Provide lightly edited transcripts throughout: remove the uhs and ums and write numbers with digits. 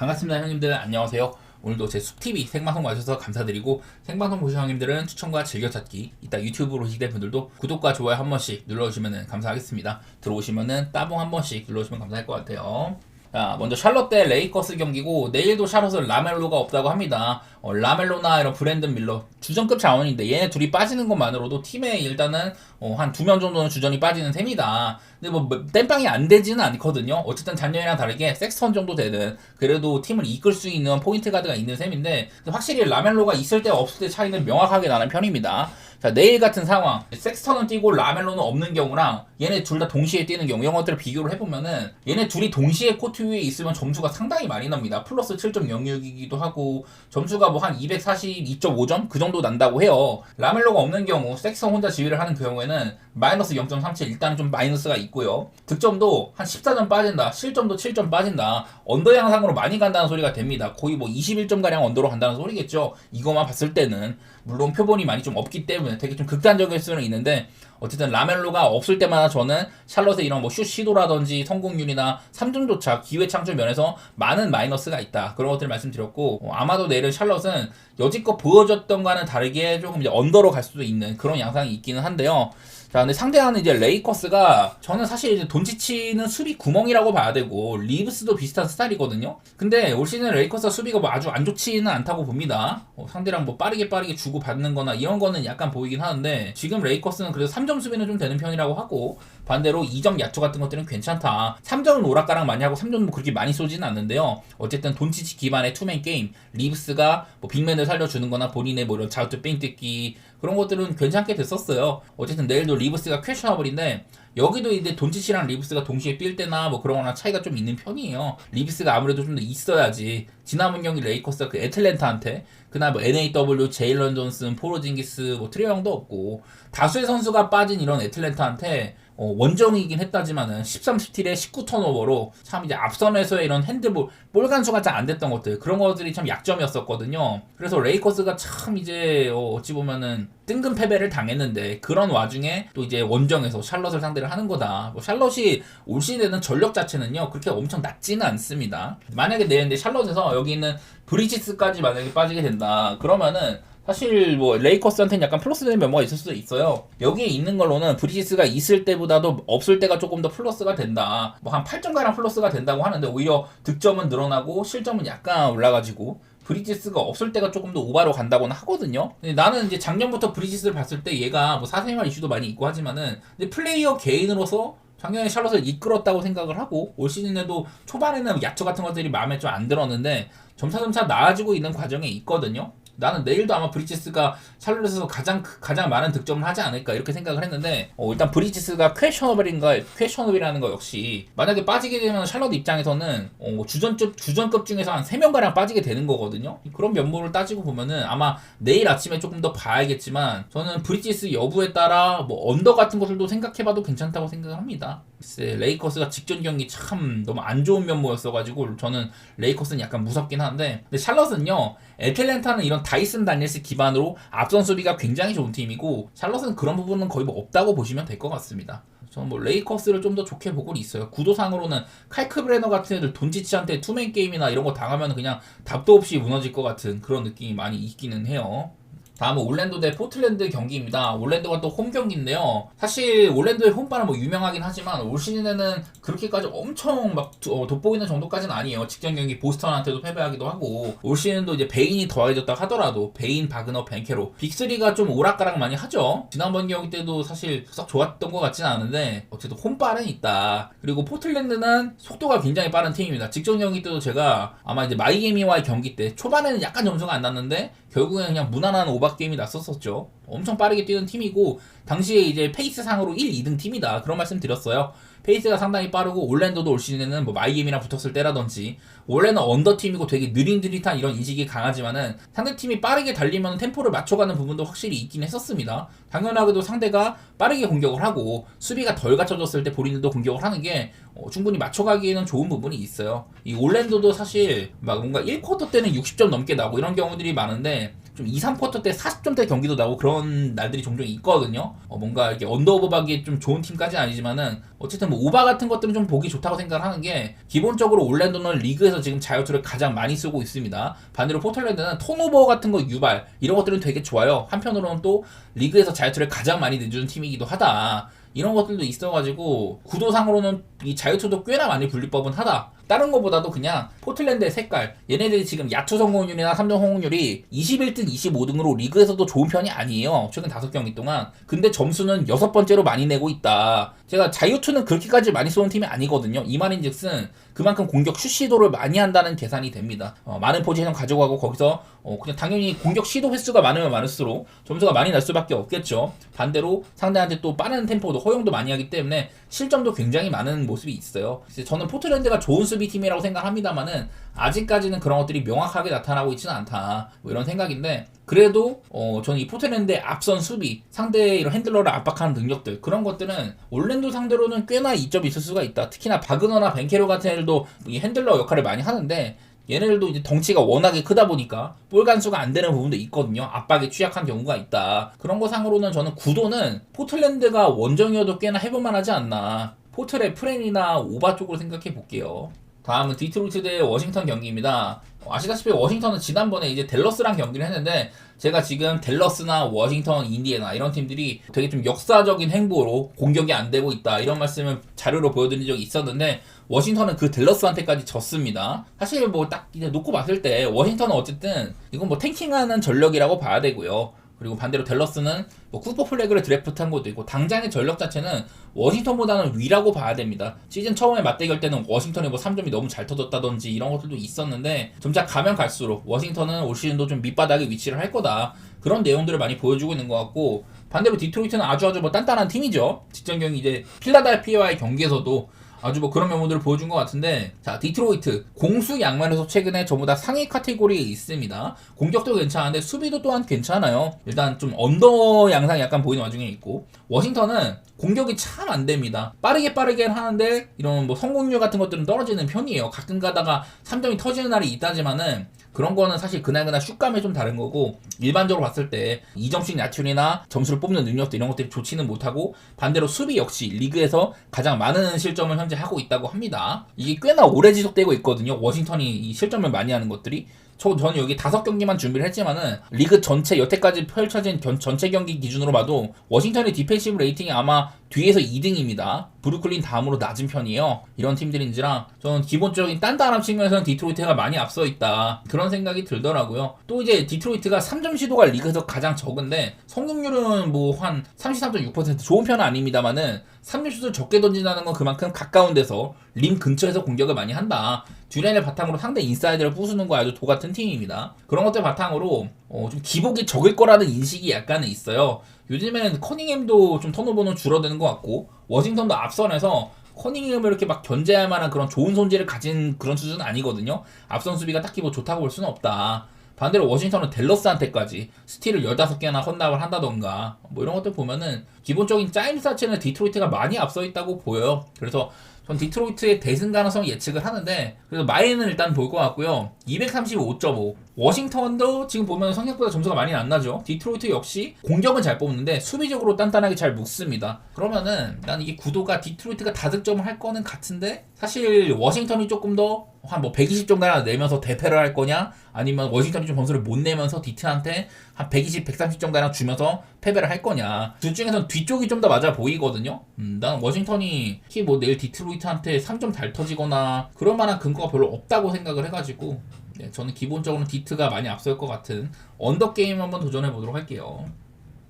반갑습니다 형님들, 안녕하세요. 오늘도 제 숲TV 생방송 와주셔서 감사드리고, 생방송 보신 형님들은 추천과 즐겨찾기, 이따 유튜브로 오시게 된 분들도 구독과 좋아요 한 번씩 눌러주시면 감사하겠습니다. 들어오시면은 따봉 한 번씩 눌러주시면 감사할 것 같아요. 자, 먼저 샬럿 대 레이커스 경기고, 내일도 샬럿은 라멜로가 없다고 합니다. 라멜로나 이런 브랜든 밀러 주전급 자원인데 얘네 둘이 빠지는 것만으로도 팀에 일단은 한 2명 정도는 주전이 빠지는 셈이다. 근데 뭐 땜빵이 안 되지는 않거든요. 어쨌든 작년이랑 다르게 섹스턴 정도 되는, 그래도 팀을 이끌 수 있는 포인트 가드가 있는 셈인데, 확실히 라멜로가 있을 때 없을 때 차이는 명확하게 나는 편입니다. 자, 내일 같은 상황, 섹스턴은 뛰고 라멜로는 없는 경우랑 얘네 둘 다 동시에 뛰는 경우, 이런 것들을 비교를 해보면은 얘네 둘이 동시에 코트 위에 있으면 점수가 상당히 많이 납니다. 플러스 7.06이기도 하고, 점수가 뭐 한 242.5점? 그 정도 난다고 해요. 라멜로가 없는 경우, 섹스턴 혼자 지휘를 하는 경우에는 마이너스 0.37, 일단은 좀 마이너스가 있고요. 득점도 한 14점 빠진다, 실점도 7점 빠진다, 언더 양상으로 많이 간다는 소리가 됩니다. 거의 뭐 21점가량 언더로 간다는 소리겠죠. 이거만 봤을 때는. 물론 표본이 많이 좀 없기 때문에 되게 좀 극단적일 수는 있는데, 어쨌든 라멜로가 없을 때마다 저는 샬럿의 이런 뭐 슛 시도라든지 성공률이나 3점조차 기회 창출 면에서 많은 마이너스가 있다, 그런 것들을 말씀드렸고, 아마도 내일은 샬럿은 여지껏 보여줬던 거와는 다르게 조금 이제 언더로 갈 수도 있는 그런 양상이 있기는 한데요. 자, 근데 상대하는 이제 레이커스가, 저는 사실 이제 돈치치는 수비 구멍이라고 봐야 되고, 리브스도 비슷한 스타일이거든요. 근데 올 시즌 레이커스가 수비가 뭐 아주 안 좋지는 않다고 봅니다. 상대랑 뭐 빠르게 주고 받는 거나 이런 거는 약간 보이긴 하는데, 지금 레이커스는 그래도 3점 수비는 좀 되는 편이라고 하고, 반대로 2점 야투 같은 것들은 괜찮다. 3점은 오락가락 많이 하고 3점은 뭐 그렇게 많이 쏘지는 않는데요. 어쨌든 돈치치 기반의 투맨 게임, 리브스가 뭐 빅맨을 살려주는 거나 본인의 뭐 이런 자유투 뺑 뜯기, 그런 것들은 괜찮게 됐었어요. 어쨌든 내일도 리브스가 퀘셔너블인데, 여기도 이제 돈치치랑 리브스가 동시에 뛸 때나 뭐 그런 거나 차이가 좀 있는 편이에요. 리브스가 아무래도 좀 더 있어야지. 지난번 경기 레이커스가 그 애틀랜타한테 그날 뭐 NAW, 제일런 존슨, 포로징기스, 뭐 트레 형도 없고, 다수의 선수가 빠진 이런 애틀랜타한테 원정이긴 했다지만은 13 스틸에 19 턴오버로 참 이제 앞선에서의 이런 핸드볼 볼 간수가 잘 안 됐던 것들, 그런 것들이 참 약점이었었거든요. 그래서 레이커스가 참 이제 어찌 보면은 뜬금 패배를 당했는데, 그런 와중에 또 이제 원정에서 샬럿을 상대를 하는 거다. 뭐 샬럿이 올 시즌에는 전력 자체는요 그렇게 엄청 낮지는 않습니다. 만약에 내일인데 샬럿에서 여기 있는 브리지스까지 만약에 빠지게 된다, 그러면은 사실 뭐 레이커스한테는 약간 플러스 되는 면모가 있을 수도 있어요. 여기에 있는 걸로는 브리지스가 있을 때보다도 없을 때가 조금 더 플러스가 된다, 뭐 한 8점가량 플러스가 된다고 하는데, 오히려 득점은 늘어나고 실점은 약간 올라가지고 브리지스가 없을 때가 조금 더 오바로 간다고는 하거든요. 근데 나는 이제 작년부터 브리지스를 봤을 때 얘가 뭐 사생활 이슈도 많이 있고 하지만은, 근데 플레이어 개인으로서 작년에 샬럿을 이끌었다고 생각을 하고, 올 시즌에도 초반에는 야투 같은 것들이 마음에 좀 안 들었는데 점차 나아지고 있는 과정에 있거든요. 나는 내일도 아마 브리지스가 샬롯에서 가장 많은 득점을 하지 않을까, 이렇게 생각을 했는데, 일단 브리지스가 퀘셔너블이라는 거 역시, 만약에 빠지게 되면 샬롯 입장에서는 주전급 중에서 한 3명가량 빠지게 되는 거거든요. 그런 면모를 따지고 보면은 아마 내일 아침에 조금 더 봐야겠지만, 저는 브리지스 여부에 따라 뭐 언더 같은 것들도 생각해봐도 괜찮다고 생각을 합니다. 글쎄, 레이커스가 직전 경기 참 너무 안 좋은 면모였어가지고 저는 레이커스는 약간 무섭긴 한데, 근데 샬럿은요, 애틀랜타는 이런 다이슨 다니엘스 기반으로 앞선 수비가 굉장히 좋은 팀이고, 샬럿은 그런 부분은 거의 뭐 없다고 보시면 될 것 같습니다. 저는 뭐 레이커스를 좀 더 좋게 보고 있어요. 구도상으로는 칼크 브레너 같은 애들 돈치치한테 투맨 게임이나 이런 거 당하면 그냥 답도 없이 무너질 것 같은 그런 느낌이 많이 있기는 해요. 다음은 올랜도 대 포틀랜드 경기입니다. 올랜도가 또 홈 경기인데요. 사실 올랜도의 홈바는 뭐 유명하긴 하지만 올 시즌에는 그렇게까지 엄청 막 돋보이는 정도까지는 아니에요. 직전 경기 보스턴한테도 패배하기도 하고, 올 시즌도 이제 베인이 더해졌다 하더라도 베인, 바그너, 벤케로 빅3가 좀 오락가락 많이 하죠. 지난번 경기 때도 사실 썩 좋았던 것 같지는 않은데, 어쨌든 홈바는 있다. 그리고 포틀랜드는 속도가 굉장히 빠른 팀입니다. 직전 경기 때도 제가 아마 이제 마이애미와의 경기 때 초반에는 약간 점수가 안 났는데 결국엔 그냥 무난한 오박 게임이 났었었죠. 엄청 빠르게 뛰는 팀이고, 당시에 이제 페이스상으로 1, 2등 팀이다, 그런 말씀 드렸어요. 페이스가 상당히 빠르고, 올랜도도 올 시즌에는 뭐 마이애미랑 붙었을 때라든지, 원래는 언더팀이고 되게 느릿느릿한 이런 인식이 강하지만은 상대팀이 빠르게 달리면 템포를 맞춰가는 부분도 확실히 있긴 했었습니다. 당연하게도 상대가 빠르게 공격을 하고 수비가 덜 갖춰졌을 때 본인들도 공격을 하는 게 충분히 맞춰가기에는 좋은 부분이 있어요. 이 올랜도도 사실 막 뭔가 1쿼터 때는 60점 넘게 나고 이런 경우들이 많은데, 좀 2, 3쿼터 때 40점대 경기도 나고 그런 날들이 종종 있거든요. 뭔가 이렇게 언더오버하기 좀 좋은 팀까지는 아니지만은 어쨌든 뭐 오바 같은 것들은 좀 보기 좋다고 생각을 하는 게, 기본적으로 올랜도는 리그에서 지금 자유투를 가장 많이 쓰고 있습니다. 반대로 포틀랜드는 턴오버 같은 거 유발 이런 것들은 되게 좋아요. 한편으로는 또 리그에서 자유투를 가장 많이 내주는 팀이기도 하다. 이런 것들도 있어가지고 구도상으로는 이 자유투도 꽤나 많이 불릴 법은 하다. 다른 것보다도 그냥 포틀랜드의 색깔, 얘네들이 지금 야투 성공률이나 3점 성공률이 21등 25등으로 리그에서도 좋은 편이 아니에요, 최근 5경기 동안. 근데 점수는 6번째로 많이 내고 있다. 제가 자유투는 그렇게까지 많이 쏘는 팀이 아니거든요. 이 말인즉슨 그만큼 공격 슛 시도를 많이 한다는 계산이 됩니다. 많은 포지션 가져가고 거기서 그냥 당연히 공격 시도 횟수가 많으면 많을수록 점수가 많이 날 수밖에 없겠죠. 반대로 상대한테 또 빠른 템포도 허용도 많이 하기 때문에 실점도 굉장히 많은 모습이 있어요. 저는 포틀랜드가 좋은 수비팀이라고 생각합니다만은 아직까지는 그런 것들이 명확하게 나타나고 있지는 않다, 뭐 이런 생각인데, 그래도 저는 이 포틀랜드의 앞선 수비, 상대의 이런 핸들러를 압박하는 능력들, 그런 것들은 올랜도 상대로는 꽤나 이점이 있을 수가 있다. 특히나 바그너나 벤케로 같은 애들도 이 핸들러 역할을 많이 하는데, 얘네들도 이제 덩치가 워낙에 크다 보니까 볼 간수가 안 되는 부분도 있거든요. 압박에 취약한 경우가 있다. 그런 거 상으로는 저는 구도는 포틀랜드가 원정이어도 꽤나 해볼만 하지 않나. 포틀의 프렌이나 오바 쪽으로 생각해 볼게요. 다음은 디트로이트 대 워싱턴 경기입니다. 아시다시피 워싱턴은 지난번에 이제 댈러스랑 경기를 했는데, 제가 지금 댈러스나 워싱턴, 인디애나 이런 팀들이 되게 좀 역사적인 행보로 공격이 안 되고 있다, 이런 말씀을 자료로 보여드린 적이 있었는데, 워싱턴은 그 댈러스한테까지 졌습니다. 사실 뭐 딱 이제 놓고 봤을 때 워싱턴은 어쨌든 이건 뭐 탱킹하는 전력이라고 봐야 되고요. 그리고 반대로 댈러스는 뭐 쿠퍼 플래그를 드래프트한 것도 있고, 당장의 전력 자체는 워싱턴보다는 위라고 봐야 됩니다. 시즌 처음에 맞대결 때는 워싱턴이 뭐 3점이 너무 잘 터졌다든지 이런 것들도 있었는데, 점차 가면 갈수록 워싱턴은 올 시즌도 좀 밑바닥에 위치를 할 거다, 그런 내용들을 많이 보여주고 있는 것 같고, 반대로 디트로이트는 아주 뭐 단단한 팀이죠. 직전 경기 이제 필라델피아와의 경기에서도 아주 뭐 그런 면모들을 보여준 것 같은데, 자, 디트로이트 공수 양면에서 최근에 전부 다 상위 카테고리에 있습니다. 공격도 괜찮은데 수비도 또한 괜찮아요. 일단 좀 언더 양상이 약간 보이는 와중에 있고, 워싱턴은 공격이 참 안 됩니다. 빠르게 하는데 이런 뭐 성공률 같은 것들은 떨어지는 편이에요. 가끔 가다가 3점이 터지는 날이 있다지만은 그런 거는 사실 그날그날 슛감이 좀 다른 거고, 일반적으로 봤을 때 2점씩 야투이나 점수를 뽑는 능력도 이런 것들이 좋지는 못하고, 반대로 수비 역시 리그에서 가장 많은 실점을 현재 하고 있다고 합니다. 이게 꽤나 오래 지속되고 있거든요, 워싱턴이 이 실점을 많이 하는 것들이. 저는 여기 5경기만 준비를 했지만은 리그 전체 여태까지 펼쳐진 전체 경기 기준으로 봐도 워싱턴의 디펜시브 레이팅이 아마 뒤에서 2등입니다. 브루클린 다음으로 낮은 편이에요. 이런 팀들인지라 저는 기본적인 단단함 측면에서는 디트로이트가 많이 앞서 있다, 그런 생각이 들더라고요. 또 이제 디트로이트가 3점 시도가 리그에서 가장 적은데, 성공률은 뭐 한 33.6%, 좋은 편은 아닙니다만은 3점 슛을 적게 던진다는 건 그만큼 가까운 데서 림 근처에서 공격을 많이 한다. 듀렌을 바탕으로 상대 인사이드를 부수는 거 아주 도같은 팀입니다. 그런 것들 바탕으로 좀 기복이 적을 거라는 인식이 약간은 있어요. 요즘에는 커닝햄도 좀 턴오버는 줄어드는 것 같고, 워싱턴도 앞선에서 커닝햄을 이렇게 막 견제할 만한 그런 좋은 손질을 가진 그런 수준은 아니거든요. 앞선 수비가 딱히 뭐 좋다고 볼 수는 없다. 반대로 워싱턴은 댈러스한테까지 스틸을 15개나 헌납을 한다던가 뭐 이런 것들 보면은 기본적인 짜임 자체는 디트로이트가 많이 앞서 있다고 보여요. 그래서 전 디트로이트의 대승 가능성 예측을 하는데, 그래서 마인은 일단 볼 것 같고요. 235.5. 워싱턴도 지금 보면 성격보다 점수가 많이 안 나죠. 디트로이트 역시 공격은 잘 뽑는데 수비적으로 단단하게 잘 묶습니다. 그러면은 난 이게 구도가 디트로이트가 다득점을 할 거는 같은데, 사실 워싱턴이 조금 더 한 뭐 120점가량 내면서 대패를 할 거냐, 아니면 워싱턴이 좀 점수를 못 내면서 디트한테 한 120, 130점가량 주면서 패배를 할 거냐, 둘 중에서는 뒤쪽이 좀 더 맞아 보이거든요. 난 워싱턴이 특히 뭐 내일 디트로이트한테 3점 잘 터지거나 그럴 만한 근거가 별로 없다고 생각을 해가지고, 네, 저는 기본적으로 디트가 많이 앞설 것 같은 언더게임 한번 도전해보도록 할게요.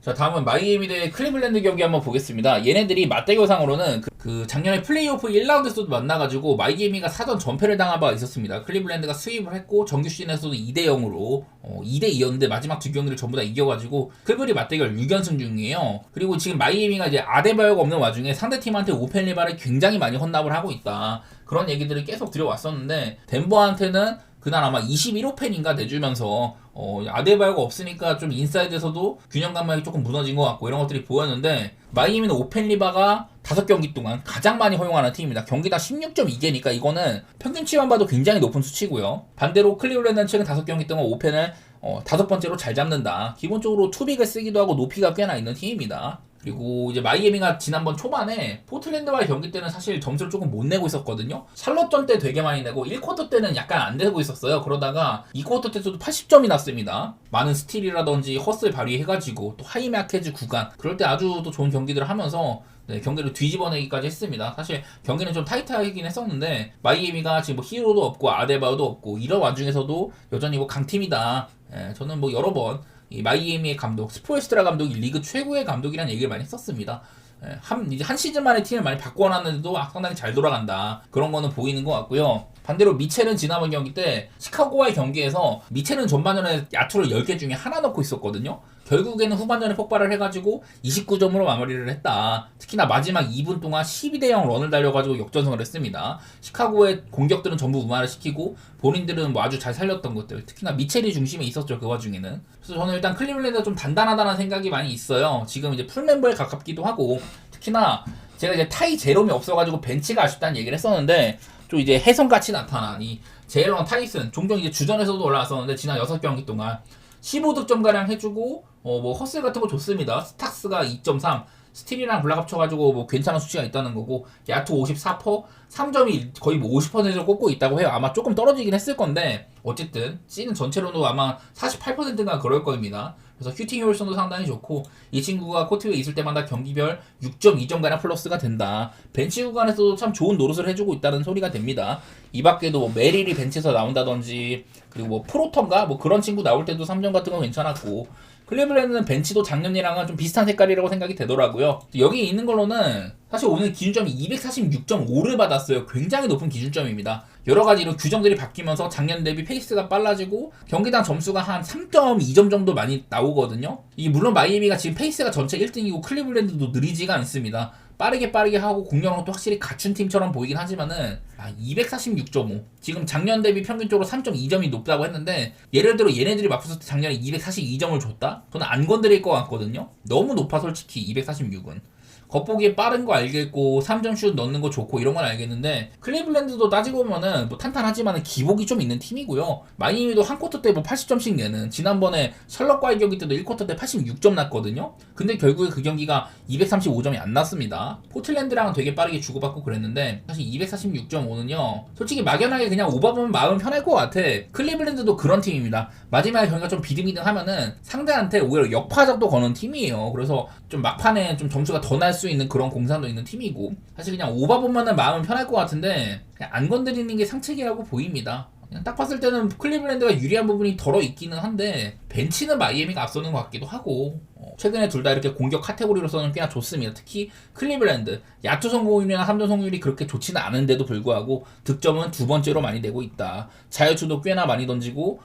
자, 다음은 마이애미 대 클리블랜드 경기 한번 보겠습니다. 얘네들이 맞대결상으로는 그 작년에 플레이오프 1라운드에서도 만나가지고 마이애미가 사전 전패를 당한 바가 있었습니다. 클리블랜드가 수입을 했고 정규 시즌에서도 2대0으로 2대2였는데 마지막 두 경기를 전부 다 이겨가지고 클블이 맞대결 6연승 중이에요. 그리고 지금 마이애미가 이제 아데바요가 없는 와중에 상대팀한테 오펜 리바를 굉장히 많이 헌납을 하고 있다, 그런 얘기들을 계속 들여왔었는데, 덴버한테는 그날 아마 21호펜인가 내주면서 아데바요가 없으니까 좀 인사이드에서도 균형 감각이 조금 무너진 것 같고 이런 것들이 보였는데, 마이애미는 오펜 리바가 5경기 동안 가장 많이 허용하는 팀입니다. 경기당 16.2개니까 이거는 평균치만 봐도 굉장히 높은 수치고요. 반대로 클리블랜드는 최근 5경기 동안 오펜을 5번째로 잘 잡는다. 기본적으로 투빅을 쓰기도 하고 높이가 꽤나 있는 팀입니다. 그리고 이제 마이애미가 지난번 초반에 포틀랜드와의 경기 때는 사실 점수를 조금 못 내고 있었거든요. 샬럿전 때 되게 많이 내고 1쿼터 때는 약간 안 되고 있었어요. 그러다가 2쿼터 때도 80점이 났습니다. 많은 스틸이라든지 허스를 발휘해가지고 또 하이메 아케즈 구간 그럴 때 아주 또 좋은 경기들을 하면서 경기를 뒤집어내기까지 했습니다. 사실 경기는 좀 타이트하긴 했었는데 마이애미가 지금 뭐 히로도 없고 아데바요도 없고 이런 와중에서도 여전히 뭐 강팀이다. 저는 뭐 여러 번 이 마이애미의 감독, 스포엘스트라 감독이 리그 최고의 감독이라는 얘기를 많이 했었습니다. 이제 한 시즌 만에 팀을 많이 바꿔놨는데도 상당히 잘 돌아간다. 그런 거는 보이는 것 같고요. 반대로 미첼은 지난번 경기 때 시카고와의 경기에서 미첼은 전반전에 야투를 10개 중에 하나 넣고 있었거든요. 결국에는 후반전에 폭발을 해가지고 29점으로 마무리를 했다. 특히나 마지막 2분 동안 12대0 런을 달려가지고 역전승을 했습니다. 시카고의 공격들은 전부 무마를 시키고 본인들은 뭐 아주 잘 살렸던 것들, 특히나 미첼이 중심에 있었죠. 그 와중에는. 그래서 저는 일단 클리블랜드가 좀 단단하다는 생각이 많이 있어요. 지금 이제 풀멤버에 가깝기도 하고, 특히나 제가 이제 타이 제롬이 없어가지고 벤치가 아쉽다는 얘기를 했었는데 좀 이제 혜성같이 나타난 이 제일런 타이슨 종종 이제 주전에서도 올라왔었는데 지난 6경기 동안 15득점가량 해주고 뭐 허슬 같은 거 좋습니다. 스탁스가 2.3 스틸이랑 블락 합쳐가지고 뭐 괜찮은 수치가 있다는 거고 야투 54%, 3점이 거의 뭐 50%를 꼽고 있다고 해요. 아마 조금 떨어지긴 했을 건데 어쨌든 시즌 전체로도 아마 48%가 그럴 겁니다. 그래서 슈팅 효율성도 상당히 좋고 이 친구가 코트 위에 있을 때마다 경기별 6.2점가량 플러스가 된다. 벤치 구간에서도 참 좋은 노릇을 해주고 있다는 소리가 됩니다. 이 밖에도 뭐 메릴이 벤치에서 나온다든지 그리고 뭐 프로턴가 뭐 그런 친구 나올 때도 3점 같은 거 괜찮았고 클리블랜드는 벤치도 작년이랑은 좀 비슷한 색깔이라고 생각이 되더라고요. 여기 있는 걸로는 사실 오늘 기준점이 246.5를 받았어요. 굉장히 높은 기준점입니다. 여러 가지로 규정들이 바뀌면서 작년 대비 페이스가 빨라지고 경기당 점수가 한 3.2점 정도 많이 나오거든요. 물론 마이애미가 지금 페이스가 전체 1등이고 클리블랜드도 느리지가 않습니다. 빠르게 하고 공격력도 확실히 갖춘 팀처럼 보이긴 하지만은 246.5 지금 작년 대비 평균적으로 3.2점이 높다고 했는데 예를 들어 얘네들이 맞붙을 때 작년에 242점을 줬다? 저는 안 건드릴 것 같거든요. 너무 높아 솔직히 246은. 겉보기에 빠른 거 알겠고 3점 슛 넣는 거 좋고 이런 건 알겠는데 클리블랜드도 따지고 보면은 뭐 탄탄하지만은 기복이 좀 있는 팀이고요. 마이애미도 한 쿼터 때 뭐 80점씩 내는 지난번에 샬럿과의 경기 때도 1쿼터 때 86점 났거든요. 근데 결국에 그 경기가 235점이 안 났습니다. 포틀랜드랑은 되게 빠르게 주고받고 그랬는데 사실 246.5는요 솔직히 막연하게 그냥 오버보면 마음 편할 것 같아. 클리블랜드도 그런 팀입니다. 마지막에 경기가 좀 비등비등하면은 상대한테 오히려 역파적도 거는 팀이에요. 그래서 좀 막판에 좀 점수가 더 날 수 있는 그런 공산도 있는 팀이고 사실 그냥 오버보면은 마음은 편할 것 같은데 그냥 안 건드리는 게 상책이라고 보입니다. 그냥 딱 봤을 때는 클리블랜드가 유리한 부분이 덜어 있기는 한데 벤치는 마이애미가 앞서는 것 같기도 하고 최근에 둘 다 이렇게 공격 카테고리로서는 꽤나 좋습니다. 특히 클리블랜드 야투 성공률이나 3점 성공률이 그렇게 좋지는 않은데도 불구하고 득점은 2번째로 많이 내고 있다. 자유투도 꽤나 많이 던지고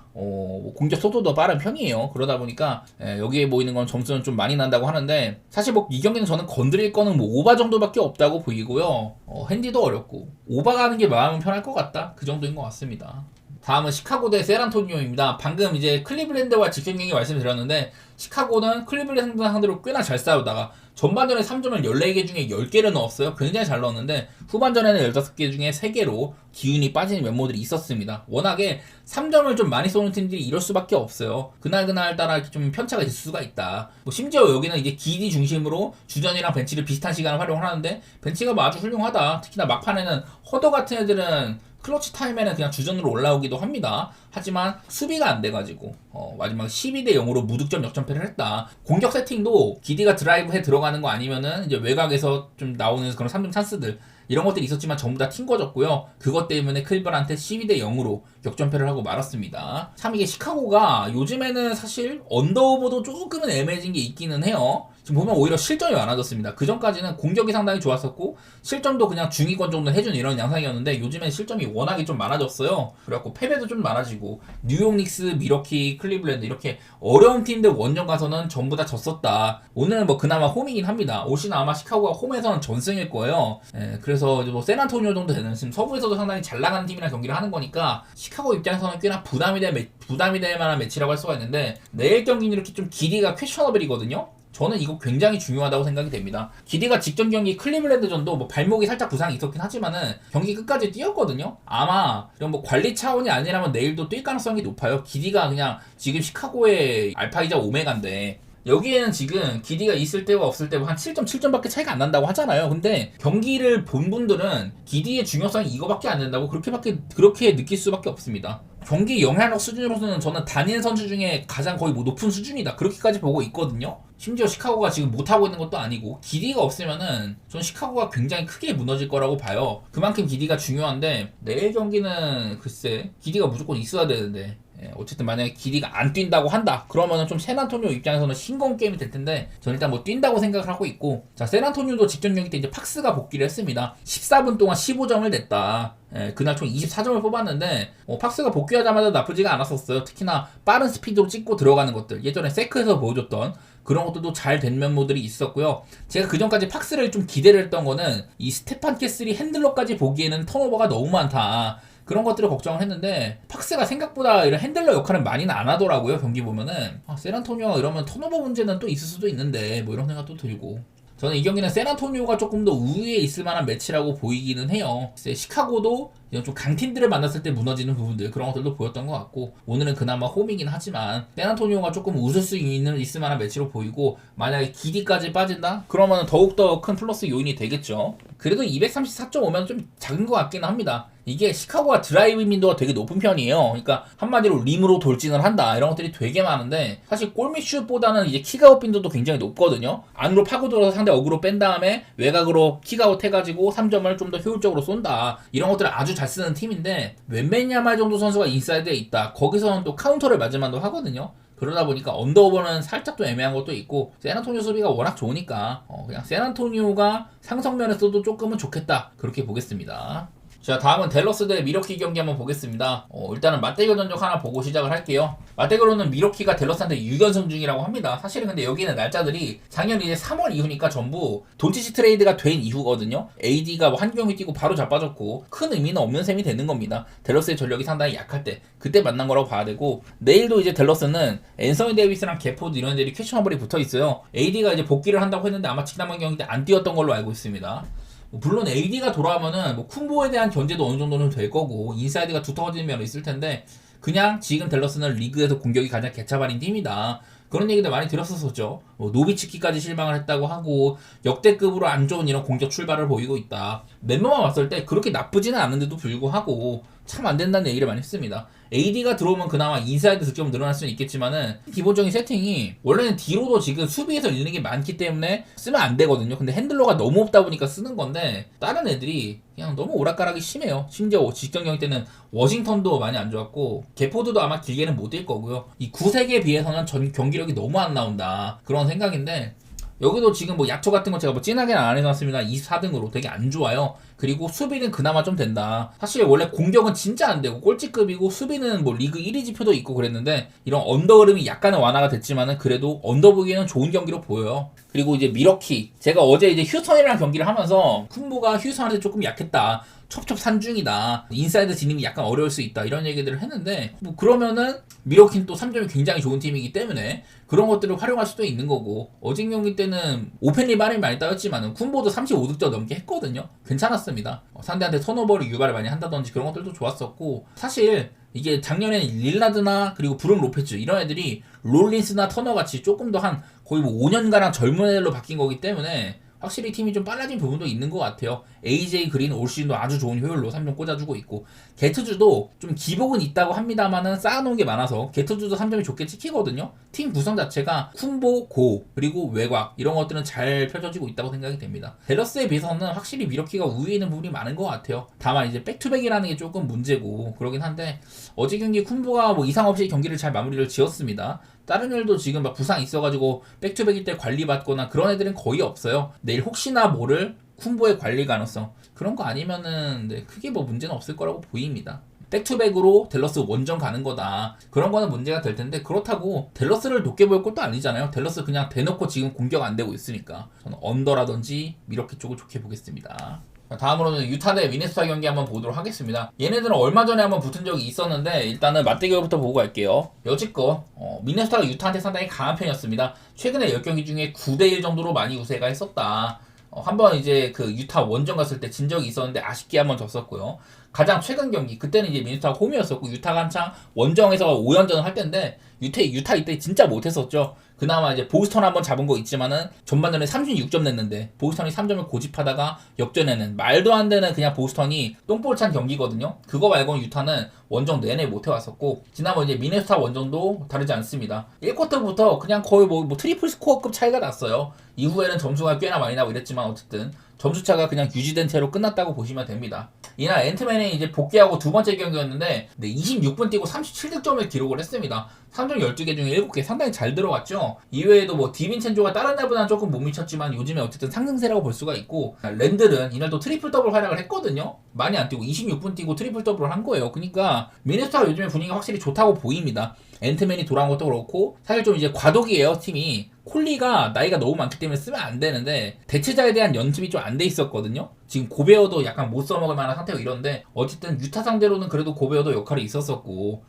공격 속도도 빠른 편이에요. 그러다 보니까 여기에 보이는 건 점수는 좀 많이 난다고 하는데 사실 뭐 이 경기는 저는 건드릴 거는 뭐 오바 정도밖에 없다고 보이고요. 핸디도 어렵고 오바 가는 게 마음은 편할 것 같다. 그 정도인 것 같습니다. 다음은 시카고 대 샌안토니오입니다. 방금 이제 클리블랜드와 직전 경기 말씀드렸는데 시카고는 클리블랜드 상대로 꽤나 잘 싸우다가 전반전에 3점을 14개 중에 10개를 넣었어요. 굉장히 잘 넣었는데 후반전에는 15개 중에 3개로 기운이 빠지는 면모들이 있었습니다. 워낙에 3점을 좀 많이 쏘는 팀들이 이럴 수밖에 없어요. 그날 따라 좀 편차가 있을 수가 있다. 뭐 심지어 여기는 이제 기디 중심으로 주전이랑 벤치를 비슷한 시간을 활용하는데 벤치가 뭐 아주 훌륭하다. 특히나 막판에는 허더 같은 애들은 클러치 타임에는 그냥 주전으로 올라오기도 합니다. 하지만 수비가 안 돼가지고 마지막 12대0으로 무득점 역전패를 했다. 공격 세팅도 기디가 드라이브해 들어가는 거 아니면은 이제 외곽에서 좀 나오는 그런 3점 찬스들 이런 것들이 있었지만 전부 다 튕겨졌고요. 그것 때문에 클리블랜드한테 12대0으로 역전패를 하고 말았습니다. 참 이게 시카고가 요즘에는 사실 언더오버도 조금은 애매해진 게 있기는 해요. 지금 보면 오히려 실점이 많아졌습니다. 그 전까지는 공격이 상당히 좋았었고 실점도 그냥 중위권 정도 해준 이런 양상이었는데 요즘엔 실점이 워낙에 좀 많아졌어요. 그래갖고 패배도 좀 많아지고 뉴욕 닉스, 미러키, 클리블랜드 이렇게 어려운 팀들 원정 가서는 전부 다 졌었다. 오늘은 뭐 그나마 홈이긴 합니다. 올 시즌 아마 시카고가 홈에서는 전승일 거예요. 그래서 뭐 샌안토니오 정도 되는 지금 서부에서도 상당히 잘 나가는 팀이랑 경기를 하는 거니까 시카고 입장에서는 꽤나 부담이 될 만한 매치라고 할 수가 있는데 내일 경기는 이렇게 좀 길이가 퀘셔너블이거든요. 저는 이거 굉장히 중요하다고 생각이 됩니다. 기디가 직전 경기 클리블랜드전도 뭐 발목이 살짝 부상이 있었긴 하지만은 경기 끝까지 뛰었거든요. 아마 이런 뭐 관리 차원이 아니라면 내일도 뛸 가능성이 높아요. 기디가 그냥 지금 시카고의 알파이자 오메가인데 여기에는 지금 기디가 있을 때와 없을 때와 한 7.7점밖에 차이가 안 난다고 하잖아요. 근데 경기를 본 분들은 기디의 중요성이 이거밖에 안 된다고 그렇게 느낄 수밖에 없습니다. 경기 영향력 수준으로서는 저는 단일 선수 중에 가장 거의 뭐 높은 수준이다 그렇게까지 보고 있거든요. 심지어 시카고가 지금 못하고 있는 것도 아니고 기디가 없으면은 전 시카고가 굉장히 크게 무너질 거라고 봐요. 그만큼 기디가 중요한데 내일 경기는 글쎄 기디가 무조건 있어야 되는데 어쨌든 만약에 기디가 안 뛴다고 한다 그러면은 좀 샌안토니오 입장에서는 싱거운 게임이 될 텐데 저는 일단 뭐 뛴다고 생각을 하고 있고 자 샌안토니오도 직전 경기 때 이제 팍스가 복귀를 했습니다. 14분 동안 15점을 냈다. 그날 총 24점을 뽑았는데 팍스가 복귀하자마자 나쁘지가 않았었어요. 특히나 빠른 스피드로 찍고 들어가는 것들 예전에 세크에서 보여줬던 그런 것들도 잘 된 면모들이 있었고요. 제가 그전까지 팍스를 좀 기대를 했던 거는 이 스테판 캐슬이 핸들러까지 보기에는 턴오버가 너무 많다. 그런 것들을 걱정을 했는데 팍스가 생각보다 이런 핸들러 역할은 많이는 안 하더라고요. 경기 보면은 샌안토니오가 이러면 턴오버 문제는 또 있을 수도 있는데 뭐 이런 생각도 들고 저는 이 경기는 샌안토니오가 조금 더 우위에 있을 만한 매치라고 보이기는 해요. 시카고도 이런 좀 강팀들을 만났을 때 무너지는 부분들 그런 것들도 보였던 것 같고 오늘은 그나마 홈이긴 하지만 샌안토니오가 조금 웃을 수 있을 만한 매치로 보이고 만약에 기디까지 빠진다? 그러면 더욱더 큰 플러스 요인이 되겠죠. 그래도 234.5면 좀 작은 것 같기는 합니다. 이게 시카고가 드라이브 민도가 되게 높은 편이에요. 그러니까 한마디로 림으로 돌진을 한다 이런 것들이 되게 많은데 사실 골밑슛보다는 이제 킥아웃 빈도도 굉장히 높거든요. 안으로 파고들어서 상대 어그로 뺀 다음에 외곽으로 킥아웃 해가지고 3점을 좀 더 효율적으로 쏜다 이런 것들을 아주 잘 쓰는 팀인데 웬베냐말 정도 선수가 인사이드에 있다. 거기서는 또 카운터를 맞을만도 하거든요. 그러다 보니까 언더오버는 살짝 또 애매한 것도 있고 샌안토니오 수비가 워낙 좋으니까 그냥 샌안토니오가 상성면에서도 조금은 좋겠다 그렇게 보겠습니다. 자 다음은 댈러스 대 미러키 경기 한번 보겠습니다. 일단은 맞대결 전적 하나 보고 시작을 할게요. 맞대결로는 미러키가 댈러스한테 6연승 중이라고 합니다. 사실은 근데 여기는 날짜들이 작년 이제 3월 이후니까 전부 돈치치 트레이드가 된 이후거든요. AD가 뭐 한 경기 뛰고 바로 자빠졌고 큰 의미는 없는 셈이 되는 겁니다. 댈러스의 전력이 상당히 약할 때 그때 만난 거라고 봐야 되고 내일도 이제 댈러스는 앤서니 데이비스랑 개포드 이런 애들이 퀘셔너블이 붙어 있어요. AD가 이제 복귀를 한다고 했는데 아마 지난번 경기 때 안 뛰었던 걸로 알고 있습니다. 물론 AD가 돌아오면은 뭐 쿤보에 대한 견제도 어느 정도는 될 거고 인사이드가 두터워지는 면이 있을 텐데 그냥 지금 댈러스는 리그에서 공격이 가장 개차반인 팀이다. 그런 얘기들 많이 들었었죠. 노비츠키까지 실망을 했다고 하고 역대급으로 안 좋은 이런 공격 출발을 보이고 있다. 멤버만 봤을 때 그렇게 나쁘지는 않은데도 불구하고 참 안 된다는 얘기를 많이 했습니다. AD가 들어오면 그나마 인사이드 득점은 늘어날 수는 있겠지만은 기본적인 세팅이 원래는 뒤로도 지금 수비에서 잃는 게 많기 때문에 쓰면 안 되거든요. 근데 핸들러가 너무 없다 보니까 쓰는 건데 다른 애들이 그냥 너무 오락가락이 심해요. 심지어 직전 경기 때는 워싱턴도 많이 안 좋았고 게포드도 아마 길게는 못 뛸 거고요. 이 구색에 비해서는 전 경기력이 너무 안 나온다 그런 생각인데 여기도 지금 뭐 야투 같은 거 제가 뭐 진하게는 안 해놨습니다. 24등으로 되게 안 좋아요. 그리고 수비는 그나마 좀 된다. 사실 원래 공격은 진짜 안 되고 꼴찌급이고 수비는 뭐 리그 1위 지표도 있고 그랬는데 이런 언더 흐름이 약간은 완화가 됐지만은 그래도 언더 보기에는 좋은 경기로 보여요. 그리고 이제 미러키 제가 어제 이제 휴스턴이랑 경기를 하면서 쿤보가 휴스턴한테 조금 약했다. 첩첩산중이다. 인사이드 진입이 약간 어려울 수 있다. 이런 얘기들을 했는데 뭐 그러면은 미러키는 또 3점이 굉장히 좋은 팀이기 때문에 그런 것들을 활용할 수도 있는 거고 어제 경기 때는 오펜 리바를 많이 따였지만은 쿤보도 35득점 넘게 했거든요. 괜찮았습니다. 상대한테 턴오버를 유발을 많이 한다든지 그런 것들도 좋았었고 사실 이게 작년에 릴라드나 그리고 브룩 로페즈 이런 애들이 롤린스나 터너 같이 조금 더 한 거의 뭐 5년가량 젊은 애들로 바뀐 거기 때문에 확실히 팀이 좀 빨라진 부분도 있는 것 같아요. AJ 그린 올 시즌도 아주 좋은 효율로 3점 꽂아주고 있고 게트주도 좀 기복은 있다고 합니다만은 쌓아놓은 게 많아서 게트주도 3점이 좋게 찍히거든요. 팀 구성 자체가 쿤보, 고 그리고 외곽 이런 것들은 잘 펼쳐지고 있다고 생각이 됩니다. 댈러스에 비해서는 확실히 미러키가 우위에 있는 부분이 많은 것 같아요. 다만 이제 백투백이라는 게 조금 문제고 그러긴 한데 어제 경기 쿤보가 뭐 이상 없이 경기를 잘 마무리를 지었습니다. 다른 애들도 지금 막 부상 있어가지고 백투백일 때 관리받거나 그런 애들은 거의 없어요. 내일 혹시나 모를 쿤보의 관리 가능성 그런 거 아니면은 네, 크게 뭐 문제는 없을 거라고 보입니다. 백투백으로 댈러스 원정 가는 거다. 그런 거는 문제가 될 텐데 그렇다고 댈러스를 높게 볼 것도 아니잖아요. 댈러스 그냥 대놓고 지금 공격 안 되고 있으니까 저는 언더라든지 미러키 쪽을 좋게 보겠습니다. 다음으로는 유타 대 미네소타 경기 한번 보도록 하겠습니다. 얘네들은 얼마 전에 한번 붙은 적이 있었는데 일단은 맞대결부터 보고 갈게요. 여지껏 미네소타가 유타한테 상당히 강한 편이었습니다. 최근에 10경기 중에 9대1 정도로 많이 우세가 했었다. 한번 이제 그 유타 원정 갔을 때 진 적이 있었는데 아쉽게 한번 졌었고요. 가장 최근 경기 그때는 이제 미네소타가 홈이었었고 유타가 한창 원정에서 5연전을 할 때인데 유타 이때 진짜 못했었죠. 그나마 이제 보스턴 한번 잡은 거 있지만은 전반전에 36점 냈는데 보스턴이 3점을 고집하다가 역전에는 말도 안 되는 그냥 보스턴이 똥볼 찬 경기거든요. 그거 말고는 유타는 원정 내내 못 해왔었고 지난번 이제 미네소타 원정도 다르지 않습니다. 1쿼터부터 그냥 거의 뭐 트리플 스코어급 차이가 났어요. 이후에는 점수가 꽤나 많이 나고 이랬지만 어쨌든 점수차가 그냥 유지된 채로 끝났다고 보시면 됩니다. 이날 앤트맨이 이제 복귀하고 두 번째 경기였는데 26분 뛰고 37득점을 기록을 했습니다. 3점 12개 중에 7개 상당히 잘 들어갔죠. 이외에도 뭐 디빈첸조가 다른 날보다는 조금 못 미쳤지만 요즘에 어쨌든 상승세라고 볼 수가 있고 랜들은 이날도 트리플 더블 활약을 했거든요. 많이 안 뛰고 26분 뛰고 트리플 더블을 한 거예요. 그러니까 미네소타가 요즘에 분위기가 확실히 좋다고 보입니다. 앤트맨이 돌아온 것도 그렇고 사실 좀 이제 과도기예요 팀이. 콜리가 나이가 너무 많기 때문에 쓰면 안 되는데 대체자에 대한 연습이 좀 안 돼 있었거든요. 지금 고베어도 약간 못 써먹을 만한 상태고 이런데 어쨌든 유타 상대로는 그래도 고베어도 역할이 있었었고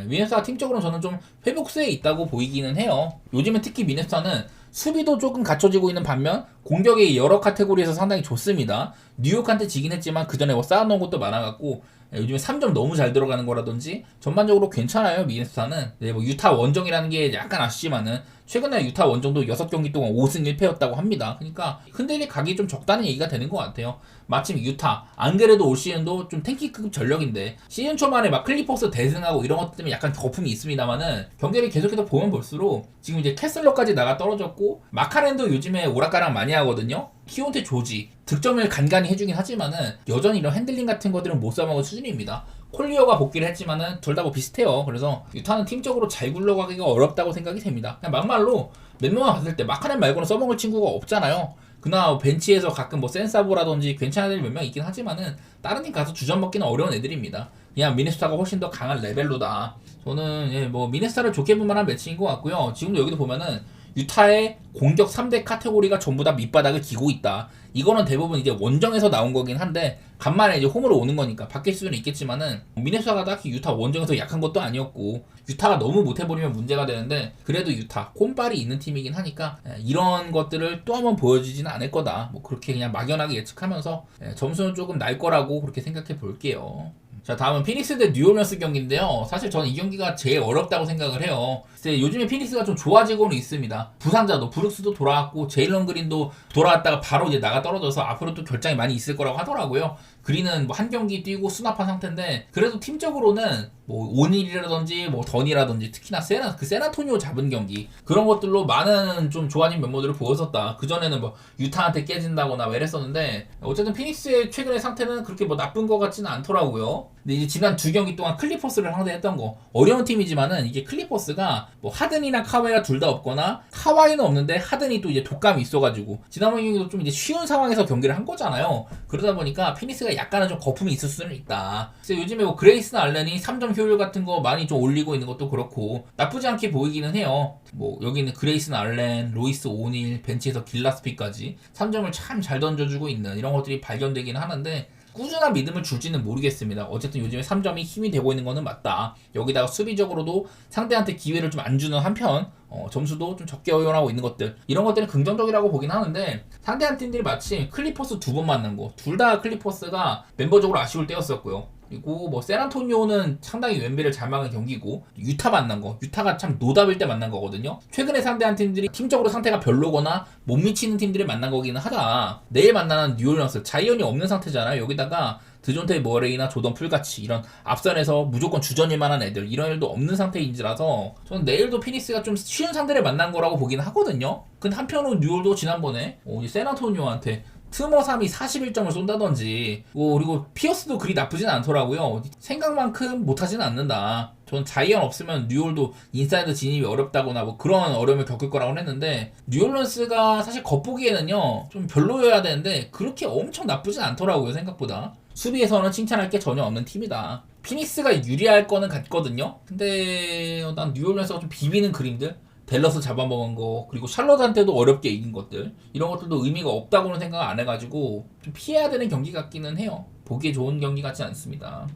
미네소타 팀적으로는 저는 좀 회복세에 있다고 보이기는 해요. 요즘에 특히 미네소타는 수비도 조금 갖춰지고 있는 반면 공격의 여러 카테고리에서 상당히 좋습니다. 뉴욕한테 지긴 했지만 그 전에 뭐 쌓아놓은 것도 많아갖고 요즘에 3점 너무 잘 들어가는 거라든지 전반적으로 괜찮아요. 미네소타는 뭐 유타 원정이라는 게 약간 아쉽지만은 최근에 유타 원정도 6경기 동안 5승 1패였다고 합니다. 그러니까 흔들릴 각이 좀 적다는 얘기가 되는 것 같아요. 마침 유타 안 그래도 올 시즌도 좀 탱키급 전력인데 시즌 초반에 막 클리퍼스 대승하고 이런 것 때문에 약간 거품이 있습니다만은 경기를 계속해서 보면 볼수록 지금 이제 캐슬러까지 나가 떨어졌고 마카렌도 요즘에 오락가락 많이 하거든요. 키온테 조지 득점을 간간히 해주긴 하지만은 여전히 이런 핸들링 같은 것들은 못 써먹을 수준입니다. 콜리어가 복귀를 했지만은 둘 다 뭐 비슷해요. 그래서 유타는 팀적으로 잘 굴러가기가 어렵다고 생각이 됩니다. 그냥 막말로 몇 명만 봤을 때 마카렌 말고는 써먹을 친구가 없잖아요. 그나마 벤치에서 가끔 뭐 센사보라든지 괜찮은 애들 몇 명 있긴 하지만은 다른 팀 가서 주전 먹기는 어려운 애들입니다. 그냥 미네소타가 훨씬 더 강한 레벨로다. 저는 뭐 미네소타를 좋게 볼 만한 매치인 것 같고요. 지금도 여기도 보면은 유타의 공격 3대 카테고리가 전부 다 밑바닥을 기고 있다. 이거는 대부분 이제 원정에서 나온 거긴 한데 간만에 이제 홈으로 오는 거니까 바뀔 수는 있겠지만은 미네소타가 딱히 유타 원정에서 약한 것도 아니었고 유타가 너무 못해버리면 문제가 되는데 그래도 유타 홈빨이 있는 팀이긴 하니까 이런 것들을 또 한번 보여주지는 않을 거다. 뭐 그렇게 그냥 막연하게 예측하면서 점수는 조금 날 거라고 그렇게 생각해 볼게요. 자, 다음은 피닉스 대 뉴올리언스 경기인데요. 사실 저는 이 경기가 제일 어렵다고 생각을 해요. 요즘에 피닉스가 좀 좋아지고는 있습니다. 부상자도 브룩스도 돌아왔고 제일런 그린도 돌아왔다가 바로 이제 나가 떨어져서 앞으로 또 결장이 많이 있을 거라고 하더라고요. 그린은 뭐 한 경기 뛰고 수납한 상태인데 그래도 팀적으로는 뭐 오닐이라든지 뭐 던이라든지 특히나 세나토니오 잡은 경기 그런 것들로 많은 좀 좋아진 면모들을 보였었다. 그전에는 뭐 유타한테 깨진다거나 뭐 이랬었는데 어쨌든 피닉스의 최근의 상태는 그렇게 뭐 나쁜 것 같지는 않더라고요. 근데 이제 지난 두 경기 동안 클리퍼스를 상대했던 거 어려운 팀이지만은 이게 클리퍼스가 뭐 하든이나 카와이가 둘 다 없거나 카와이는 없는데 하든이 또 이제 독감이 있어가지고 지난번 경기도 좀 이제 쉬운 상황에서 경기를 한 거잖아요. 그러다 보니까 피닉스가 약간은 좀 거품이 있을 수는 있다. 그래서 요즘에 뭐 그레이슨 알렌이 3점 효율 같은 거 많이 좀 올리고 있는 것도 그렇고 나쁘지 않게 보이기는 해요. 뭐 여기는 그레이슨 알렌, 로이스 오닐, 벤치에서 길라스피까지 3점을 참 잘 던져주고 있는 이런 것들이 발견되기는 하는데 꾸준한 믿음을 줄지는 모르겠습니다. 어쨌든 요즘에 3점이 힘이 되고 있는 거는 맞다. 여기다가 수비적으로도 상대한테 기회를 좀 안 주는 한편 점수도 좀 적게 허용하고 있는 것들 이런 것들은 긍정적이라고 보긴 하는데 상대한 팀들이 마침 클리퍼스 두 번 만난 거 둘 다 클리퍼스가 멤버적으로 아쉬울 때였었고요. 그리고 뭐 샌안토니오는 상당히 웬베를 잘 막은 경기고 유타 만난 거 유타가 참 노답일 때 만난 거거든요. 최근에 상대한 팀들이 팀적으로 상태가 별로거나 못 미치는 팀들을 만난 거기는 하다. 내일 만나는 뉴올리언스 자이언이 없는 상태잖아요. 여기다가 드존테 머레이나 조던 풀같이 이런 앞선에서 무조건 주전일 만한 애들 이런 애들도 없는 상태인지라서 저는 내일도 피닉스가 좀 쉬운 상대를 만난 거라고 보긴 하거든요. 근데 한편으로 뉴올도 지난번에 샌안토니오한테 트머 3이 41점을 쏜다든지 그리고 피어스도 그리 나쁘진 않더라고요. 생각만큼 못하지는 않는다. 전 자이언 없으면 뉴올도 인사이드 진입이 어렵다거나 뭐 그런 어려움을 겪을 거라고 했는데 뉴올런스가 사실 겉보기에는요 좀 별로여야 되는데 그렇게 엄청 나쁘진 않더라고요. 생각보다 수비에서는 칭찬할 게 전혀 없는 팀이다. 피닉스가 유리할 거는 같거든요. 근데 난 뉴올런스가 좀 비비는 그림들 댈러스 잡아먹은 거, 그리고 샬럿한테도 어렵게 이긴 것들, 이런 것들도 의미가 없다고는 생각 안 해가지고 좀 피해야 되는 경기 같기는 해요. 보기에 좋은 경기 같지 않습니다.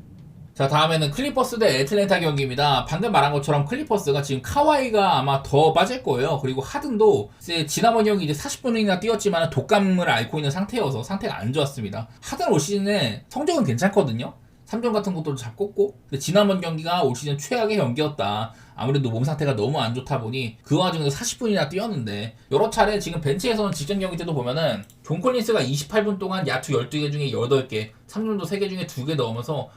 자, 다음에는 클리퍼스 대 애틀랜타 경기입니다. 방금 말한 것처럼 클리퍼스가 지금 카와이가 아마 더 빠질 거예요. 그리고 하든도 이제 지난번 경기 이제 40분이나 뛰었지만 독감을 앓고 있는 상태여서 상태가 안 좋았습니다. 하든 올 시즌에 성적은 괜찮거든요. 3점 같은 것도 잡고, 근데 지난번 경기가 올 시즌 최악의 경기였다. 아무래도 몸 상태가 너무 안 좋다 보니 그 와중에도 40분이나 뛰었는데, 여러 차례 지금 벤치에서는 직전 경기 때도 보면은 존 콜린스가 28분 동안 야투 12개 중에 8개, 3점도 3개 중에 2개 넣으면서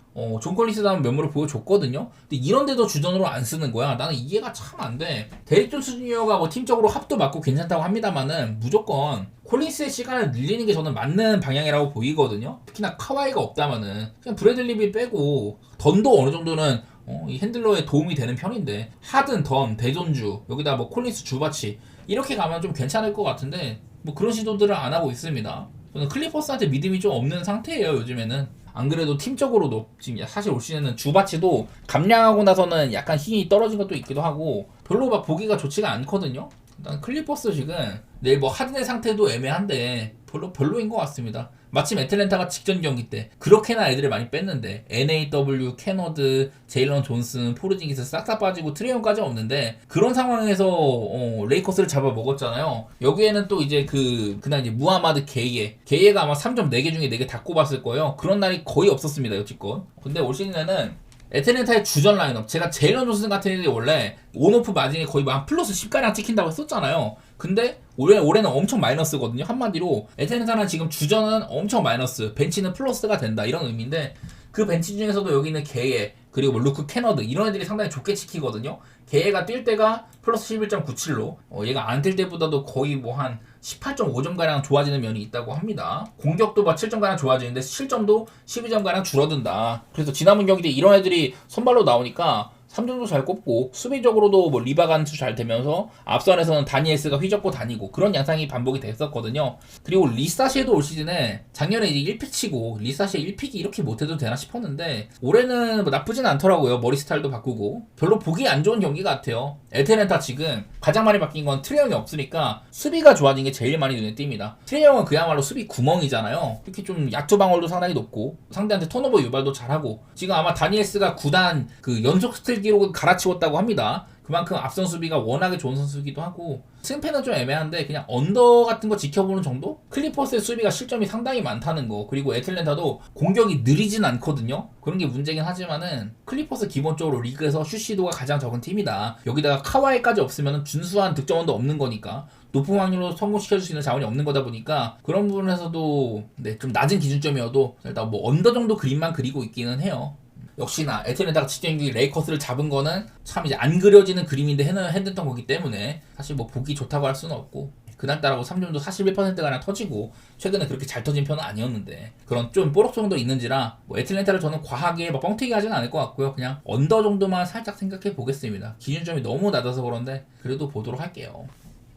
존 콜린스다운 면모를 보여줬거든요. 근데 이런데도 주전으로 안 쓰는 거야. 나는 이해가 참 안 돼. 데릭 존스 주니어가 뭐 팀적으로 합도 맞고 괜찮다고 합니다만은 무조건 콜린스의 시간을 늘리는 게 저는 맞는 방향이라고 보이거든요. 특히나 카와이가 없다면은 그냥 브래들리비 빼고 던도 어느 정도는 이 핸들러에 도움이 되는 편인데, 하든, 던, 대존주, 여기다 뭐 콜린스, 주바치 이렇게 가면 좀 괜찮을 것 같은데 뭐 그런 시도들을 안 하고 있습니다. 저는 클리퍼스한테 믿음이 좀 없는 상태예요, 요즘에는. 안 그래도 팀적으로도 지금 사실 올 시즌은 주바치도 감량하고 나서는 약간 힘이 떨어진 것도 있기도 하고 별로 막 보기가 좋지가 않거든요. 일단 클리퍼스 지금 내일 뭐 하든의 상태도 애매한데 별로인 것 같습니다. 마침 애틀랜타가 직전 경기 때 그렇게나 애들을 많이 뺐는데 NAW, 캐너드, 제일런 존슨, 포르징기스 싹 다 빠지고 트레이온까지 없는데, 그런 상황에서 레이커스를 잡아먹었잖아요. 여기에는 또 이제 그날 이제 무하마드 게이에가 아마 3점 4개 중에 4개 다 꼽았을 거예요. 그런 날이 거의 없었습니다, 여지껏. 근데 올 시즌에는 애틀랜타의 주전 라인업, 제가 제일런 존슨 같은 애들이 원래 온오프 마진이 거의 한 플러스 10가량 찍힌다고 했었잖아요. 근데 올해는 엄청 마이너스거든요. 한마디로 애틀랜타는 지금 주전은 엄청 마이너스, 벤치는 플러스가 된다, 이런 의미인데, 그 벤치 중에서도 여기 있는 게예, 그리고 뭐 루크 캐너드 이런 애들이 상당히 좋게 지키거든요. 게예가 뛸 때가 플러스 11.97로 얘가 안 뛸 때보다도 거의 뭐 한 18.5점가량 좋아지는 면이 있다고 합니다. 공격도 막 7점가량 좋아지는데 실점도 12점가량 줄어든다. 그래서 지난번 경기 때 이런 애들이 선발로 나오니까 3점도 잘 꼽고 수비적으로도 뭐 리바간투 잘 되면서 앞선에서는 다니엘스가 휘젓고 다니고 그런 양상이 반복이 됐었거든요. 그리고 리사시에도 올 시즌에 작년에 이제 1픽 치고 리사시에 1픽이 이렇게 못해도 되나 싶었는데 올해는 뭐 나쁘진 않더라고요. 머리 스타일도 바꾸고 별로 보기 안 좋은 경기 같아요. 애틀랜타 지금 가장 많이 바뀐 건 트레이 형이 없으니까 수비가 좋아진 게 제일 많이 눈에 띕니다. 트레이 형은 그야말로 수비 구멍이잖아요. 특히 좀 야투 방어도 상당히 높고 상대한테 턴오버 유발도 잘하고, 지금 아마 다니엘스가 구단 그 연속 스틸 기록을 갈아치웠다고 합니다. 그만큼 앞선 수비가 워낙에 좋은 선수이기도 하고, 승패는 좀 애매한데 그냥 언더 같은 거 지켜보는 정도? 클리퍼스의 수비가 실점이 상당히 많다는 거, 그리고 애틀랜타도 공격이 느리진 않거든요. 그런 게 문제긴 하지만은 클리퍼스 기본적으로 리그에서 슛 시도가 가장 적은 팀이다. 여기다가 카와이까지 없으면 준수한 득점원도 없는 거니까 높은 확률로 성공시켜줄 수 있는 자원이 없는 거다 보니까 그런 부분에서도 좀 낮은 기준점이어도 일단 뭐 언더 정도 그림만 그리고 있기는 해요. 역시나 애틀랜타가 직전 경기 레이커스를 잡은 거는 참 이제 안 그려지는 그림인데 해냈던 거기 때문에 사실 뭐 보기 좋다고 할 수는 없고, 그날따라고 3점도 41%가량 터지고 최근에 그렇게 잘 터진 편은 아니었는데 그런 좀 뽀록 정도 있는지라 뭐 애틀랜타를 저는 과하게 막 뻥튀기 하지는 않을 것 같고요. 그냥 언더 정도만 살짝 생각해 보겠습니다. 기준점이 너무 낮아서 그런데 그래도 보도록 할게요.